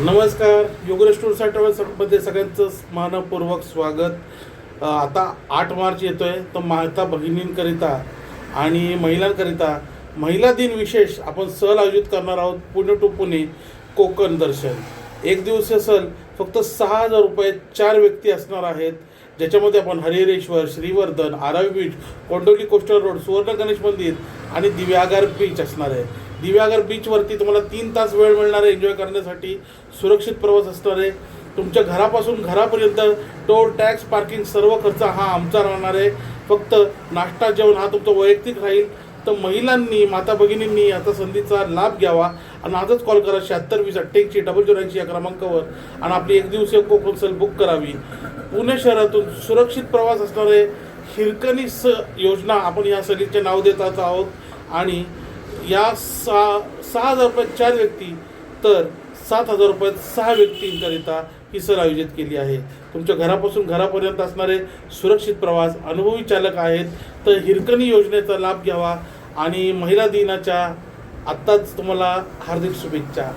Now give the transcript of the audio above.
नमस्कार. Yogesh tours and ट्रॅव्हल्समध्ये सगळ्यांचं मनपूर्वक स्वागत. आता 8 मार्च येतो आहे, तर माता भगिनींकरिता आणि महिलांकरिता महिला दिन विशेष आपण सहल आयोजित करणार आहोत. पुणे टू पुणे कोकण दर्शन एक दिवसीय सहल फक्त 6,000 रुपये 4 व्यक्ती असणार आहेत, ज्याच्यामध्ये आपण Harihareshwar, Shrivardhan, Aravi beach, Kondoli coastal road, Suvarna Ganesh मंदिर आणि दिव्यागार बीच असणार आहे. दिव्यागार बीचवरती तुम्हाला 3 तास वेळ मिळणार आहे एन्जॉय करण्यासाठी. सुरक्षित प्रवास असणार आहे. तुमच्या घरापासून घरापर्यंत टोल टॅक्स पार्किंग सर्व खर्च हा आमचा राहणार आहे. फक्त नाश्ता जेवण हा तुमचा वैयक्तिक राहील. तर महिलांनी, माता भगिनींनी आता संधीचा लाभ घ्यावा आणि आजच कॉल करा 7620880080 या क्रमांकावर आणि आपली एक दिवसीय कोकण सहल बुक करावी. पुणे शहरातून सुरक्षित प्रवास असणारे हिरकणी योजना आपण या सहलीचे नाव देत आहोत आणि या 6,000 रुपये 4 व्यक्ती तर 7,000 रुपयात 6 व्यक्तींकरिता ही सहल आयोजित केली आहे. तुमच्या घरापासून घरापर्यंत असणारे सुरक्षित प्रवास, अनुभवी चालक आहेत. तर हिरकणी योजनेचा लाभ घ्यावा आणि महिला दिनाच्या आत्ताच तुम्हाला हार्दिक शुभेच्छा.